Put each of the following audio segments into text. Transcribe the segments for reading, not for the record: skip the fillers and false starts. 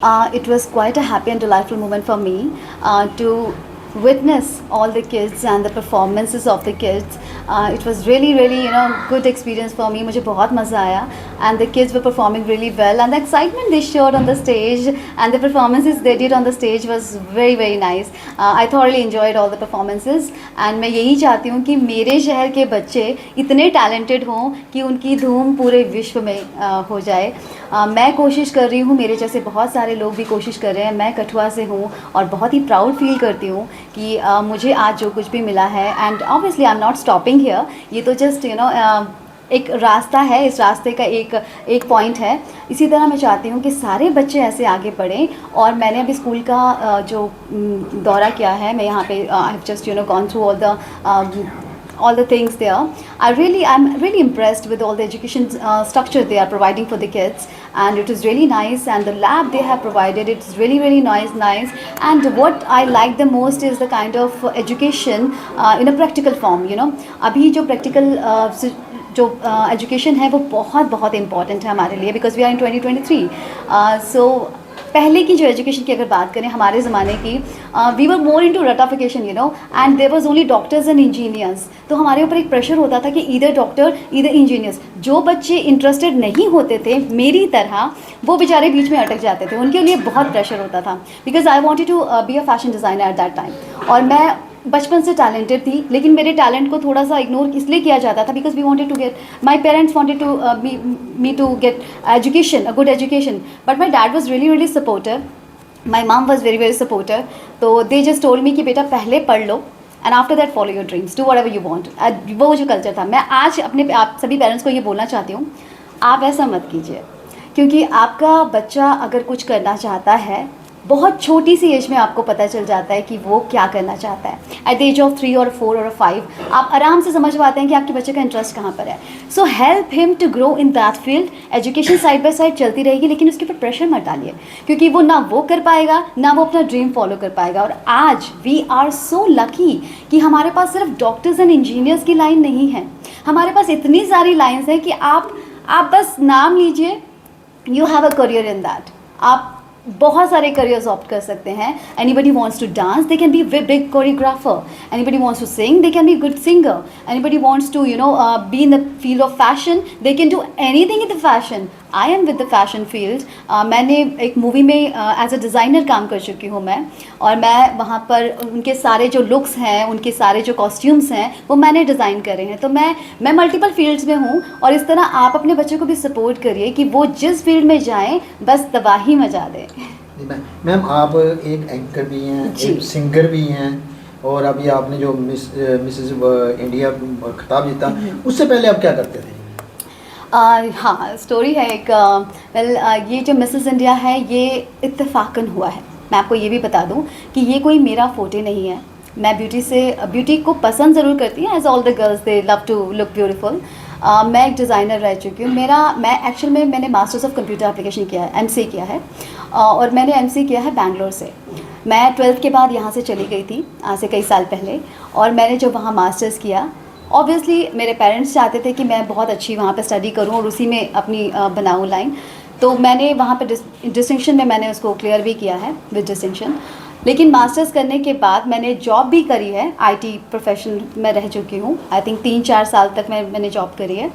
It was quite a happy and delightful moment for me to witness all the kids and the performances of the kids. It was really good experience for me. मुझे बहुत मज़ा आया and the kids were performing really well and the excitement they showed on the stage and the performances they did on the stage was very nice. I thoroughly enjoyed all the performances and मैं यही चाहती हूँ कि मेरे शहर के बच्चे इतने talented हों कि उनकी धूम पूरे विश्व में हो जाए. मैं कोशिश कर रही हूँ, मेरे जैसे बहुत सारे लोग भी कोशिश कर रहे हैं. मैं कठुआ से हूँ और बहुत ही प्राउड फील करती हूँ कि मुझे आज जो कुछ भी मिला है and obviously I am not stopping here. ये तो जस्ट एक रास्ता है, इस रास्ते का एक पॉइंट है. इसी तरह मैं चाहती हूँ कि सारे बच्चे ऐसे आगे बढ़ें. और मैंने अभी स्कूल का जो दौरा किया है, मैं यहाँ पे I have just gone through all the things there. I'm really impressed with all the education structure they are providing for the kids, and it is really nice. And the lab they have provided, it's really nice. And what I like the most is the kind of education in a practical form. अभी जो practical जो education है वो बहुत important है हमारे लिए, because we are in 2023. सो पहले की जो एजुकेशन की अगर बात करें हमारे ज़माने की, we were more into rattafication and there was only doctors and engineers. तो हमारे ऊपर एक प्रेशर होता था कि ईदर डॉक्टर ईदर इंजीनियर्स. जो बच्चे इंटरेस्टेड नहीं होते थे मेरी तरह, वो बेचारे बीच में अटक जाते थे. उनके लिए बहुत प्रेशर होता था, because I wanted to be a fashion designer at that time. और मैं बचपन से टैलेंटेड थी, लेकिन मेरे टैलेंट को थोड़ा सा इग्नोर इसलिए किया जाता था because we wanted to get, my parents wanted to me to get education, a good education. But my dad was really supportive, my mom was very supportive. तो दे जस्ट टोल्ड मी कि बेटा पहले पढ़ लो and after that follow your dreams, do whatever you want. वो जो culture था, मैं आज आप सभी पेरेंट्स को ये बोलना चाहती हूँ, आप ऐसा मत कीजिए. क्योंकि आपका बच्चा अगर कुछ करना चाहता है, बहुत छोटी सी एज में आपको पता चल जाता है कि वो क्या करना चाहता है. एट द एज ऑफ 3 और 4 और 5 आप आराम से समझ पाते हैं कि आपके बच्चे का इंटरेस्ट कहाँ पर है. So help him to grow in that field. Education side by side चलती रहेगी, लेकिन उसके ऊपर प्रेशर मत डालिए, क्योंकि वो ना वो कर पाएगा ना वो अपना ड्रीम फॉलो कर पाएगा. और आज वी आर सो लकी कि हमारे पास सिर्फ डॉक्टर्स एंड इंजीनियर्स की लाइन नहीं है, हमारे पास इतनी सारी लाइन्स हैं कि आप बस नाम लीजिए, you have a career in that. आप बहुत सारे करियर्स ऑप्ट कर सकते हैं. Anybody wants to dance, they can be big choreographer. Anybody wants to sing, they can be good singer. Anybody wants to be in the field of fashion, they can do anything in the fashion. I am with the fashion field. मैंने एक movie में as a designer काम कर चुकी हूँ मैं, और मैं वहाँ पर उनके सारे जो लुक्स हैं, उनके सारे जो कॉस्ट्यूम्स हैं, वो मैंने डिज़ाइन करे हैं. तो मैं मल्टीपल फील्ड्स में हूँ. और इस तरह आप अपने बच्चे को भी सपोर्ट करिए कि वो जिस फील्ड में जाएँ बस तबाही मचा दें. मैम, आप एक एंकर भी हैं, एक सिंगर भी हैं, और अभी आपने जो मिसेस इंडिया खिताब जीता, उससे पहले आप क्या करते थे? हाँ, स्टोरी है एक. ये जो मिसेस इंडिया है ये इत्तेफाकन हुआ है. मैं आपको ये भी बता दूं कि ये कोई मेरा फोटे नहीं है. मैं ब्यूटी को पसंद ज़रूर करती हूँ, as all the girls they love to look beautiful. मैं एक डिज़ाइनर रह चुकी हूँ. मैंने मास्टर्स ऑफ कंप्यूटर एप्लीकेशन किया है, एमसी किया है, और मैंने एमसी किया है बैंगलोर से. मैं 12th के बाद यहाँ से चली गई थी आज से कई साल पहले, और मैंने जो वहाँ मास्टर्स किया, ऑब्वियसली मेरे पेरेंट्स चाहते थे कि मैं बहुत अच्छी वहाँ पे स्टडी करूँ और उसी में अपनी बनाऊँ लाइन. तो मैंने वहाँ पे डिस्टिंक्शन में मैंने उसको क्लियर भी किया है विद डिस्टिंक्शन. लेकिन मास्टर्स करने के बाद मैंने जॉब भी करी है, आईटी प्रोफेशन में रह चुकी हूँ. आई थिंक 3-4 साल तक मैंने जॉब करी है.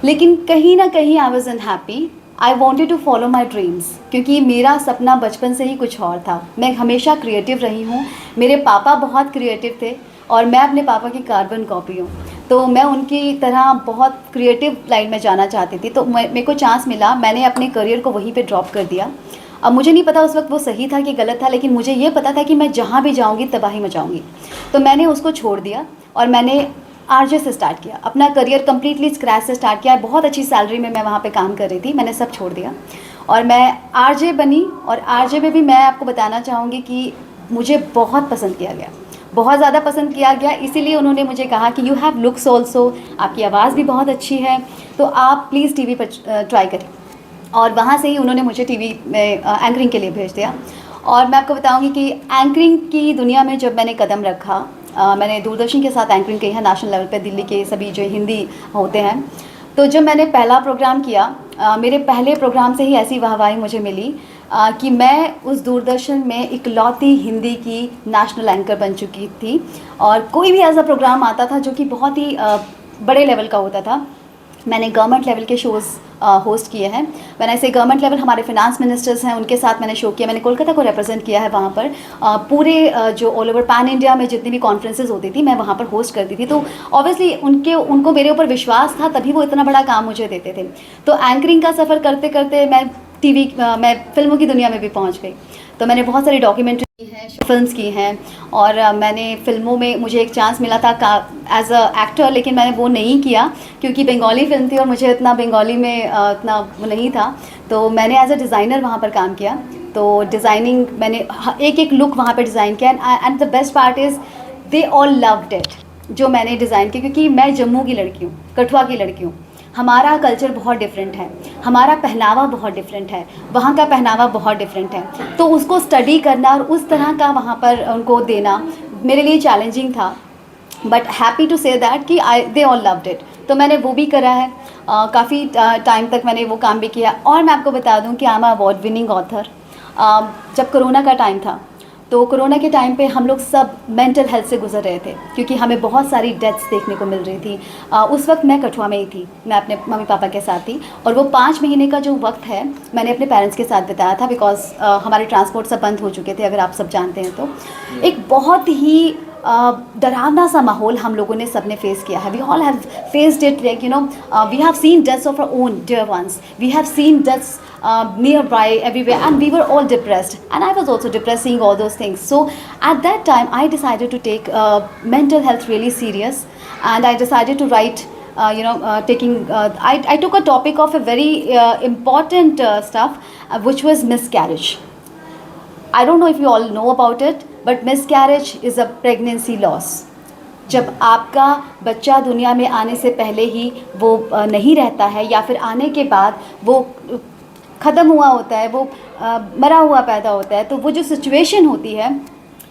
लेकिन कहीं ना कहीं I was unhappy. I wanted to follow my dreams, क्योंकि मेरा सपना बचपन से ही कुछ और था. मैं हमेशा क्रिएटिव रही हूँ. मेरे पापा बहुत क्रिएटिव थे और मैं अपने पापा की कार्बन कॉपी हूँ. तो मैं उनकी तरह बहुत क्रिएटिव लाइन में जाना चाहती थी. तो मेरे को चांस मिला, मैंने अपने करियर को वहीं पे ड्रॉप कर दिया. अब मुझे नहीं पता उस वक्त वो सही था कि गलत था, लेकिन मुझे ये पता था कि मैं जहाँ भी जाऊँगी तबाही मचाऊँगी. तो मैंने उसको छोड़ दिया और मैंने आरजे से स्टार्ट किया. अपना करियर कम्प्लीटली स्क्रैच से स्टार्ट किया. बहुत अच्छी सैलरी में मैं वहाँ पे काम कर रही थी. मैंने सब छोड़ दिया और मैं आरजे बनी. और आरजे में भी मैं आपको बताना चाहूँगी कि मुझे बहुत पसंद किया गया, बहुत ज़्यादा पसंद किया गया. इसीलिए उन्होंने मुझे कहा कि यू हैव लुक्स ऑल्सो, आपकी आवाज़ भी बहुत अच्छी है, तो आप प्लीज़ टीवी पर ट्राई करें. और वहाँ से ही उन्होंने मुझे टीवी में एंकरिंग के लिए भेज दिया. और मैं आपको बताऊँगी कि एंकरिंग की दुनिया में जब मैंने कदम रखा, मैंने दूरदर्शन के साथ एंकरिंग की है नेशनल लेवल पे, दिल्ली के सभी जो हिंदी होते हैं. तो जब मैंने पहला प्रोग्राम किया, मेरे पहले प्रोग्राम से ही ऐसी वाहवाही मुझे मिली कि मैं उस दूरदर्शन में इकलौती हिंदी की नेशनल एंकर बन चुकी थी और कोई भी ऐसा प्रोग्राम आता था जो कि बहुत ही बड़े लेवल का होता था। मैंने गवर्नमेंट लेवल के शोज़ होस्ट किए हैं। मैंने ऐसे गवर्नमेंट लेवल हमारे फिनांस मिनिस्टर्स हैं उनके साथ मैंने शो किया। मैंने कोलकाता को रिप्रेजेंट किया है वहाँ पर। पूरे जो ऑल ओवर पैन इंडिया में जितनी भी कॉन्फ्रेंसेस होती थी मैं वहाँ पर होस्ट करती थी। तो ऑब्वियसली उनको मेरे ऊपर विश्वास था, तभी वो इतना बड़ा काम मुझे देते थे। तो एंकरिंग का सफ़र करते करते मैं फिल्मों की दुनिया में भी पहुँच गई। तो मैंने बहुत सारी डॉक्यूमेंट्री की हैं, फिल्म्स की हैं और मैंने फिल्मों में मुझे एक चांस मिला था एज अ एक्टर, लेकिन मैंने वो नहीं किया क्योंकि बंगाली फिल्म थी और मुझे इतना बंगाली में इतना वो नहीं था। तो मैंने एज अ डिज़ाइनर वहाँ पर काम किया। तो डिज़ाइनिंग मैंने एक एक लुक वहाँ पर डिज़ाइन किया and the best part is they all loved it जो मैंने डिज़ाइन किया, क्योंकि मैं जम्मू की लड़की हूँ, कठुआ की लड़की हूँ। हमारा कल्चर बहुत डिफरेंट है, हमारा पहनावा बहुत डिफरेंट है, वहाँ का पहनावा बहुत डिफरेंट है। तो उसको स्टडी करना और उस तरह का वहाँ पर उनको देना मेरे लिए चैलेंजिंग था, but happy to say that कि दे ऑल लव्ड इट। तो मैंने वो भी करा है, काफ़ी टाइम तक मैंने वो काम भी किया। और मैं आपको बता दूँ कि I am award winning author. जब कोरोना का टाइम था तो कोरोना के टाइम पे हम लोग सब मेंटल हेल्थ से गुजर रहे थे क्योंकि हमें बहुत सारी डेथ्स देखने को मिल रही थी। उस वक्त मैं कठुआ में ही थी, मैं अपने मम्मी पापा के साथ थी और वो 5 महीने का जो वक्त है मैंने अपने पेरेंट्स के साथ बिताया था बिकॉज हमारे ट्रांसपोर्ट सब बंद हो चुके थे, अगर आप सब जानते हैं तो। एक बहुत ही डरावना सा माहौल हम लोगों ने सबने फेस किया है। We all have faced it, like we have seen deaths of our own dear ones, we have seen deaths nearby everywhere, and we were all depressed, and I was also depressed seeing all those things. So at that time I decided to take mental health really serious, and I decided to write I took a topic of a very important stuff, which was miscarriage. I don't know if you all know about it, but miscarriage is a pregnancy loss. जब आपका बच्चा दुनिया में आने से पहले ही वो नहीं रहता है या फिर आने के बाद वो ख़त्म हुआ होता है, वो मरा हुआ पैदा होता है, तो वो जो सिचुएशन होती है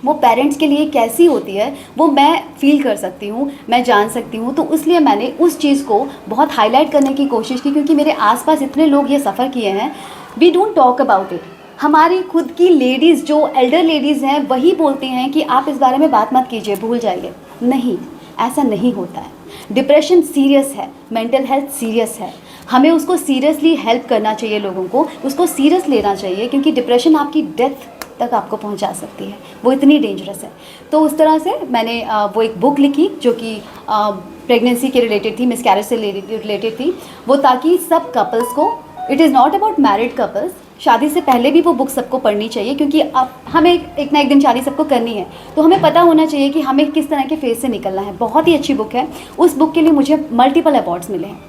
वो पेरेंट्स के लिए कैसी होती है वो मैं फील कर सकती हूँ, मैं जान सकती हूँ। तो इसलिए मैंने उस चीज़ को बहुत हाईलाइट करने की कोशिश की क्योंकि मेरे आसपास इतने लोग ये सफ़र किए हैं। We don't talk about it. हमारी खुद की लेडीज़ जो एल्डर लेडीज़ हैं वही बोलती हैं कि आप इस बारे में बात मत कीजिए, भूल जाइए। नहीं, ऐसा नहीं होता है। डिप्रेशन सीरियस है, मेंटल हेल्थ सीरियस है, हमें उसको सीरियसली हेल्प करना चाहिए, लोगों को उसको सीरियस लेना चाहिए क्योंकि डिप्रेशन आपकी डेथ तक आपको पहुंचा सकती है, वो इतनी डेंजरस है। तो उस तरह से मैंने वो एक बुक लिखी जो कि प्रेगनेंसी के रिलेटेड थी, मिसकैरेज से रिलेटेड थी वो, ताकि सब कपल्स को, it is not about married couples, शादी से पहले भी वो बुक सबको पढ़नी चाहिए क्योंकि अब हमें एक ना एक दिन शादी सबको करनी है, तो हमें पता होना चाहिए कि हमें किस तरह के फेज से निकलना है। बहुत ही अच्छी बुक है। उस बुक के लिए मुझे मल्टीपल अवार्ड्स मिले हैं,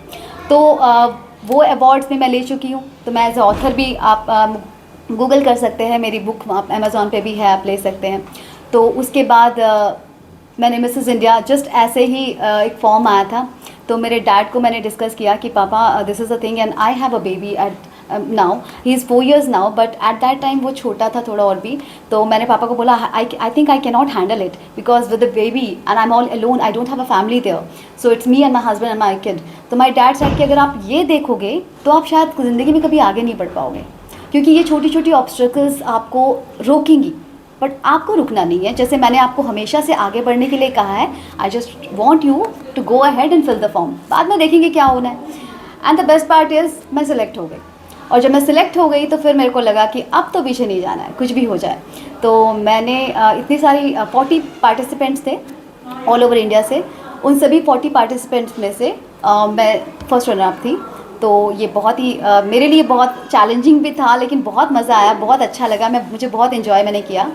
तो वो अवार्ड्स में मैं ले चुकी हूँ। तो मैं एज ए ऑथर भी, आप गूगल कर सकते हैं, मेरी बुक आप अमेज़ॉन पे भी है, आप ले सकते हैं। तो उसके बाद मैंने मिसेस इंडिया जस्ट ऐसे ही एक फॉर्म आया था, तो मेरे डैड को मैंने डिस्कस किया कि पापा this is a thing and I have a baby eight now, he is 4 years now, but at that time वो छोटा था थोड़ा और भी। तो मैंने पापा को बोला I think I can not handle it because with the baby and I am all alone, I don't have a family there, so it's me and my husband and my kid. तो my dad said कि अगर आप ये देखोगे तो आप शायद ज़िंदगी में कभी आगे नहीं बढ़ पाओगे क्योंकि ये छोटी छोटी ऑब्स्टेकल्स आपको रोकेंगी, बट आपको रुकना नहीं है। जैसे मैंने आपको हमेशा से आगे बढ़ने के लिए कहा है, I just want you to go ahead and fill the form, बाद में देखेंगे क्या होना है। And the best part is मैं सिलेक्ट हो गई, और जब मैं सिलेक्ट हो गई तो फिर मेरे को लगा कि अब तो पीछे नहीं जाना है, कुछ भी हो जाए। तो मैंने इतनी सारी 40 पार्टिसिपेंट्स थे ऑल ओवर इंडिया से, उन सभी 40 पार्टिसिपेंट्स में से मैं फर्स्ट रनर अप थी। तो ये बहुत ही मेरे लिए बहुत चैलेंजिंग भी था, लेकिन बहुत मज़ा आया, बहुत अच्छा लगा, मुझे बहुत इन्जॉय मैंने किया।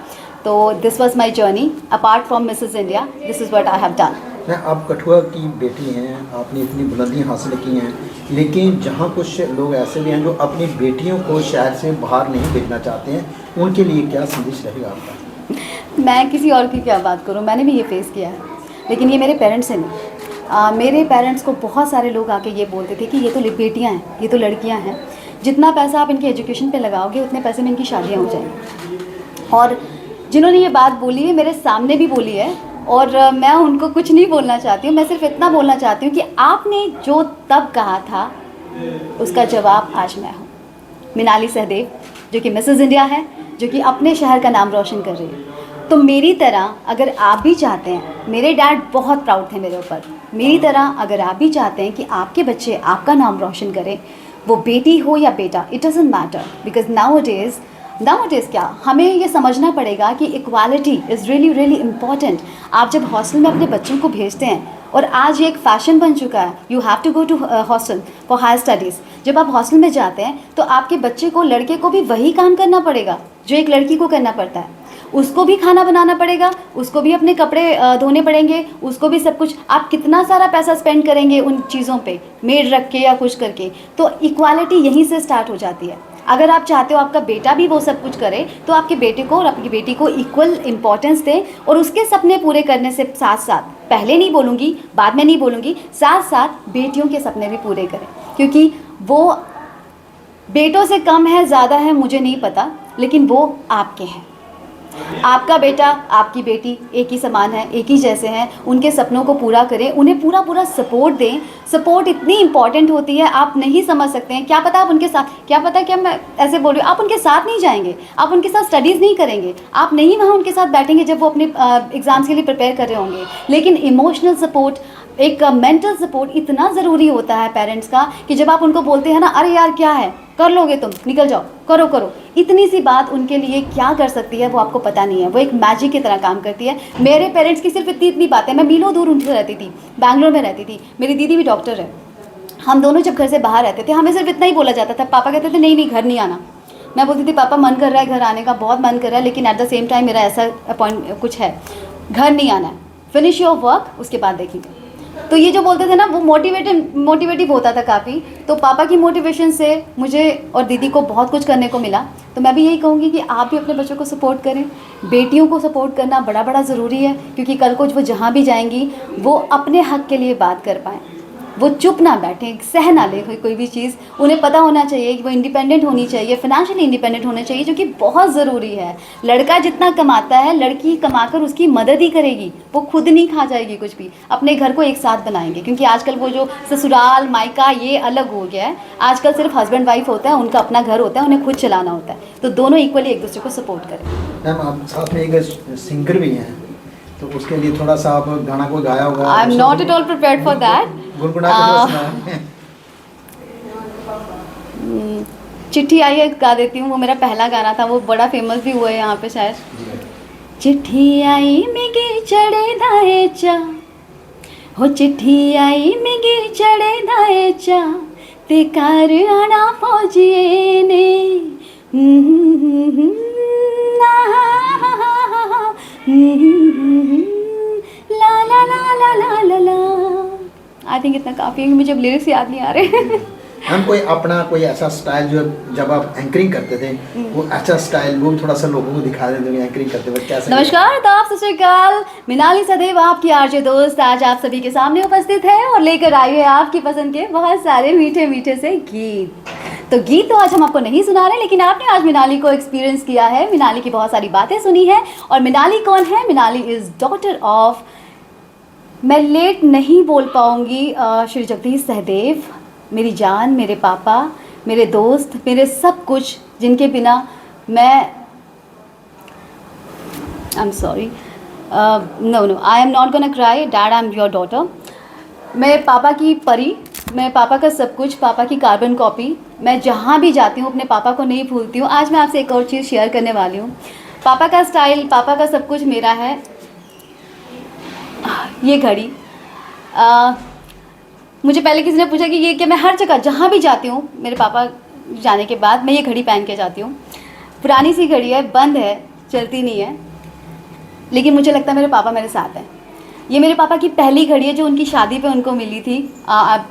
तो this was my journey apart from Mrs India, this is what I have done. आप कठुआ की बेटी हैं, आपने इतनी बुलंदियाँ हासिल की हैं, लेकिन जहाँ कुछ लोग ऐसे भी हैं जो अपनी बेटियों को शहर से बाहर नहीं भेजना चाहते हैं, उनके लिए क्या संदेश रहेगा आपका? मैं किसी और की क्या बात करूँ, मैंने भी ये फेस किया है, लेकिन ये मेरे पेरेंट्स से नहीं। मेरे पेरेंट्स को बहुत सारे लोग आके ये बोलते थे कि ये तो बेटियां हैं, ये तो लड़कियां हैं, जितना पैसा आप इनकी एजुकेशन पे लगाओगे उतने पैसे में इनकी शादियां हो जाएंगी। और जिन्होंने ये बात बोली है मेरे सामने भी बोली है, और मैं उनको कुछ नहीं बोलना चाहती हूँ, मैं सिर्फ इतना बोलना चाहती हूँ कि आपने जो तब कहा था उसका जवाब आज मैं हूँ। मिनाली सहदेव, जो कि मिसेज़ इंडिया है, जो कि अपने शहर का नाम रोशन कर रही है। तो मेरी तरह अगर आप भी चाहते हैं, मेरे डैड बहुत प्राउड थे मेरे ऊपर, मेरी तरह अगर आप भी चाहते हैं कि आपके बच्चे आपका नाम रोशन करें, वो बेटी हो या बेटा, it doesn't matter, because nowadays क्या, हमें ये समझना पड़ेगा कि equality is really really important. आप जब हॉस्टल में अपने बच्चों को भेजते हैं, और आज ये एक फ़ैशन बन चुका है, you have to go to hostel for higher studies. जब आप हॉस्टल में जाते हैं तो आपके बच्चे को, लड़के को भी वही काम करना पड़ेगा जो एक लड़की को करना पड़ता है। उसको भी खाना बनाना पड़ेगा, उसको भी अपने कपड़े धोने पड़ेंगे, उसको भी सब कुछ। आप कितना सारा पैसा स्पेंड करेंगे उन चीज़ों पे, मेड रख के या कुछ करके। तो इक्वालिटी यहीं से स्टार्ट हो जाती है। अगर आप चाहते हो आपका बेटा भी वो सब कुछ करे, तो आपके बेटे को और आपकी बेटी को इक्वल इम्पॉर्टेंस दें, और उसके सपने पूरे करने से साथ साथ, पहले नहीं बोलूँगी, बाद में नहीं बोलूँगी, साथ साथ बेटियों के सपने भी पूरे करें। क्योंकि वो बेटों से कम है, ज़्यादा है, मुझे नहीं पता, लेकिन वो आपके हैं। आपका बेटा, आपकी बेटी एक ही समान है, एक ही जैसे हैं। उनके सपनों को पूरा करें, उन्हें पूरा पूरा सपोर्ट दें। सपोर्ट इतनी इंपॉर्टेंट होती है, आप नहीं समझ सकते हैं। क्या पता आप उनके साथ, क्या पता, क्या मैं ऐसे बोल रही हूँ, आप उनके साथ नहीं जाएंगे, आप उनके साथ स्टडीज़ नहीं करेंगे, आप नहीं वहाँ उनके साथ बैठेंगे जब वो अपने एग्ज़ाम्स के लिए प्रिपेयर कर रहे होंगे। लेकिन इमोशनल सपोर्ट, एक मेंटल सपोर्ट इतना ज़रूरी होता है पेरेंट्स का, कि जब आप उनको बोलते हैं ना, अरे यार क्या है, कर लोगे तुम, निकल जाओ, करो करो, इतनी सी बात उनके लिए क्या कर सकती है वो आपको पता नहीं है। वो एक मैजिक की तरह काम करती है। मेरे पेरेंट्स की सिर्फ इतनी बातें, मैं मीलों दूर उनसे रहती थी, बैंगलोर में रहती थी, मेरी दीदी भी डॉक्टर है। हम दोनों जब घर से बाहर रहते थे, हमें सिर्फ इतना ही बोला जाता था। पापा कहते थे नहीं नहीं, घर नहीं आना। मैं बोलती थी पापा मन कर रहा है घर आने का, बहुत मन कर रहा है, लेकिन एट द सेम टाइम मेरा ऐसा अपॉइंट कुछ है, घर नहीं आना है, फिनिश योर वर्क, उसके बाद देखेंगे। तो ये जो बोलते थे ना, वो मोटिवेटिव होता था काफ़ी। तो पापा की मोटिवेशन से मुझे और दीदी को बहुत कुछ करने को मिला। तो मैं भी यही कहूँगी कि आप भी अपने बच्चों को सपोर्ट करें। बेटियों को सपोर्ट करना बड़ा बड़ा ज़रूरी है, क्योंकि कल को वो जहाँ भी जाएंगी, वो अपने हक़ के लिए बात कर पाएँ, वो चुप ना बैठें, सह ना ले कोई भी चीज़। उन्हें पता होना चाहिए कि वो इंडिपेंडेंट होनी चाहिए, फाइनेंशियली इंडिपेंडेंट होना चाहिए, जो कि बहुत ज़रूरी है। लड़का जितना कमाता है, लड़की कमाकर उसकी मदद ही करेगी, वो खुद नहीं खा जाएगी कुछ भी। अपने घर को एक साथ बनाएंगे, क्योंकि आजकल वो जो ससुराल मायका ये अलग हो गया है। आजकल सिर्फ हस्बैंड वाइफ होता है, उनका अपना घर होता है, उन्हें खुद चलाना होता है। तो दोनों इक्वली एक दूसरे को सपोर्ट करें। मैम आप साथ में एक सिंगर भी हैं, तो उसके लिए थोड़ा सा आप गाना को गाया होगा। आई am not at all prepared for that. गुनगुना के थोड़ा सुनाएं। चिट्ठी आई है गा देती हूँ, वो मेरा पहला गाना था, वो बड़ा फेमस भी हुआ है यहाँ पे शायद। चिट्ठी आई मिगी चढ़े दाए चा, हो चिट्ठी आई मिगी चढ़े दाए चा, ते घर आना फौजिए ने, ला ला ला ला ला ला ला। आई थिंक इतना काफ़ी है, मुझे अब लिरिक्स याद नहीं आ रहे। हम कोई अपना कोई ऐसा स्टाइल जो जब आप एंकरिंग करते थे, वो अच्छा स्टाइल वो थोड़ा सा लोगों को दिखा देते हैं एंकरिंग करते वक्त कैसे? नमस्कार, तो आप सत श्री अकाल, मिनाली सदैव आपकी आरजे दोस्त आज आप सभी के सामने उपस्थित है और लेकर आई है आपकी पसंद के बहुत सारे मीठे मीठे से गीत। तो गीत तो आज हम आपको नहीं सुना रहे, लेकिन आपने आज मिनाली को एक्सपीरियंस किया है, मिनाली की बहुत सारी बातें सुनी है। और मिनाली कौन है? मिनाली इज़ डॉटर ऑफ, मैं लेट नहीं बोल पाऊँगी, श्री जगदीश सहदेव, मेरी जान, मेरे पापा, मेरे दोस्त, मेरे सब कुछ, जिनके बिना मैं, I am sorry, no I am not gonna cry, dad I am your daughter. मैं पापा की परी, मैं पापा का सब कुछ, पापा की कार्बन कॉपी। मैं जहाँ भी जाती हूँ अपने पापा को नहीं भूलती हूँ। आज मैं आपसे एक और चीज़ शेयर करने वाली हूँ। पापा का स्टाइल, पापा का सब कुछ मेरा है। ये घड़ी, मुझे पहले किसी ने पूछा कि ये क्या, मैं हर जगह जहाँ भी जाती हूँ, मेरे पापा जाने के बाद मैं ये घड़ी पहन के जाती हूँ। पुरानी सी घड़ी है, बंद है, चलती नहीं है, लेकिन मुझे लगता है मेरे पापा मेरे साथ हैं। ये मेरे पापा की पहली घड़ी है जो उनकी शादी पे उनको मिली थी।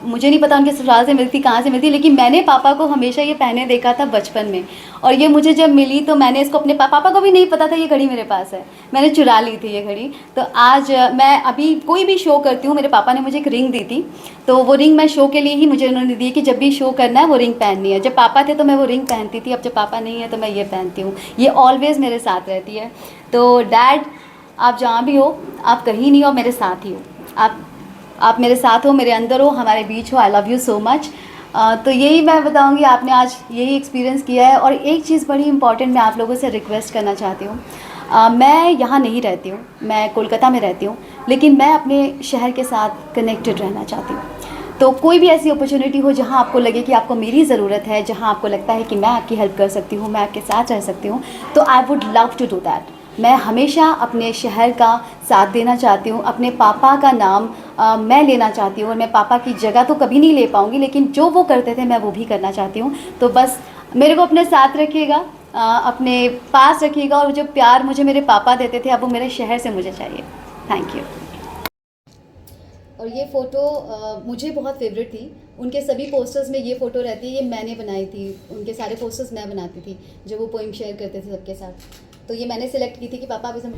मुझे नहीं पता उनके ससुराल से मिलती, कहाँ से मिलती, लेकिन मैंने पापा को हमेशा ये पहने देखा था बचपन में। और ये मुझे जब मिली तो मैंने इसको अपने पापा को भी नहीं पता था ये घड़ी मेरे पास है, मैंने चुरा ली थी ये घड़ी। तो आज मैं अभी कोई भी शो करती हूँ, मेरे पापा ने मुझे एक रिंग दी थी, तो वो रिंग मैं शो के लिए ही मुझे उन्होंने दी कि जब भी शो करना है वो रिंग पहननी है। जब पापा थे तो मैं वो रिंग पहनती थी, अब जब पापा नहीं है तो मैं ये पहनती हूँ। ये ऑलवेज़ मेरे साथ रहती है। तो डैड, आप जहाँ भी हो, आप कहीं नहीं हो, मेरे साथ ही हो। आप मेरे साथ हो, मेरे अंदर हो, हमारे बीच हो। I love you so much. तो यही मैं बताऊंगी, आपने आज यही एक्सपीरियंस किया है। और एक चीज़ बड़ी इंपॉर्टेंट मैं आप लोगों से रिक्वेस्ट करना चाहती हूँ। मैं यहाँ नहीं रहती हूँ, मैं कोलकाता में रहती हूँ, लेकिन मैं अपने शहर के साथ कनेक्टेड रहना चाहती हूँ। तो कोई भी ऐसी अपॉर्चुनिटी हो जहाँ आपको लगे कि आपको मेरी ज़रूरत है, जहाँ आपको लगता है कि मैं आपकी हेल्प कर सकती हूँ, मैं आपके साथ रह सकती हूँ, तो I would love to do that. मैं हमेशा अपने शहर का साथ देना चाहती हूँ, अपने पापा का नाम मैं लेना चाहती हूँ। और मैं पापा की जगह तो कभी नहीं ले पाऊँगी, लेकिन जो वो करते थे मैं वो भी करना चाहती हूँ। तो बस मेरे को अपने साथ रखिएगा, अपने पास रखिएगा, और जो प्यार मुझे मेरे पापा देते थे अब वो मेरे शहर से मुझे चाहिए। Thank you. और ये फ़ोटो मुझे बहुत फेवरेट थी। उनके सभी पोस्टर्स में ये फ़ोटो रहती है, ये मैंने बनाई थी। उनके सारे पोस्टर्स मैं बनाती थी जो वो पोइम शेयर करते थे सबके साथ। तो ये मैंने सिलेक्ट की थी कि पापा आप इसे